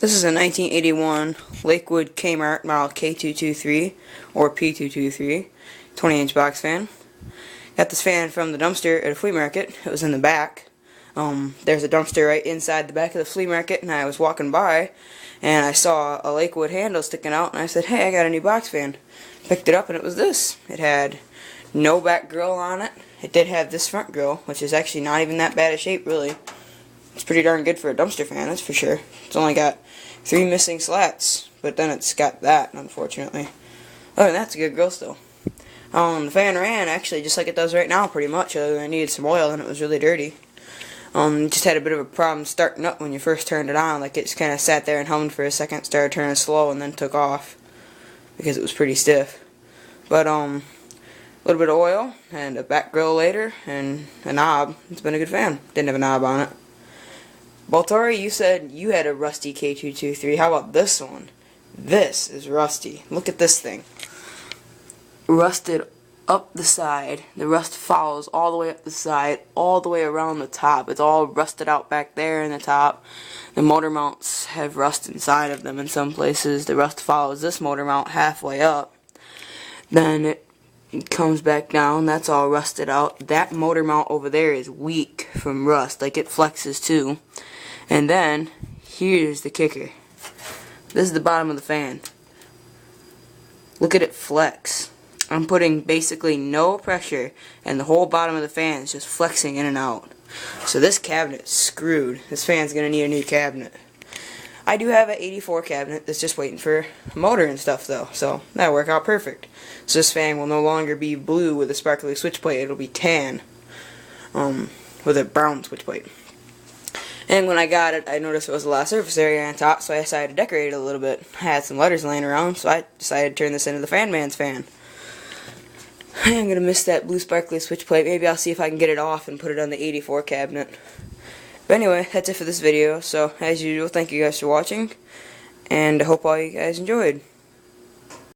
This is a 1981 Lakewood Kmart model K-223 or P-223 20-inch box fan. Got this fan from the dumpster at a flea market. It was in the back. There's a dumpster right inside the back of the flea market, and I was walking by and I saw a Lakewood handle sticking out, and I said, "Hey, I got a new box fan." Picked it up and it was this. It had no back grill on it. It did have this front grill, which is actually not even that bad a shape, really. It's pretty darn good for a dumpster fan, that's for sure. It's only got 3 missing slats, but then it's got that, unfortunately. Other than that, it's a good grill still. The fan ran, actually, just like it does right now, pretty much, other than I needed some oil and it was really dirty. Just had a bit of a problem starting up when you first turned it on. Like, it just kind of sat there and hummed for a second, started turning slow, and then took off, because it was pretty stiff. But, a little bit of oil, and a back grill later, and a knob. It's been a good fan. Didn't have a knob on it. Baltori, you said you had a rusty K-223. How about this one? This is rusty. Look at this thing. Rusted up the side. The rust follows all the way up the side, all the way around the top. It's all rusted out back there in the top. The motor mounts have rust inside of them in some places. The rust follows this motor mount halfway up. Then it comes back down. That's all rusted out. That motor mount over there is weak from rust. Like, it flexes too. And then, here's the kicker. This is the bottom of the fan. Look at it flex. I'm putting basically no pressure, and the whole bottom of the fan is just flexing in and out. So this cabinet's screwed. This fan's going to need a new cabinet. I do have an 84 cabinet that's just waiting for a motor and stuff, though, so that'll work out perfect. So this fan will no longer be blue with a sparkly switch plate. It'll be tan with a brown switch plate. And when I got it, I noticed there was a lot of surface area on top, so I decided to decorate it a little bit. I had some letters laying around, so I decided to turn this into the Fan Man's fan. I'm going to miss that blue sparkly switch plate. Maybe I'll see if I can get it off and put it on the 84 cabinet. But anyway, that's it for this video. So, as usual, thank you guys for watching, and I hope all you guys enjoyed.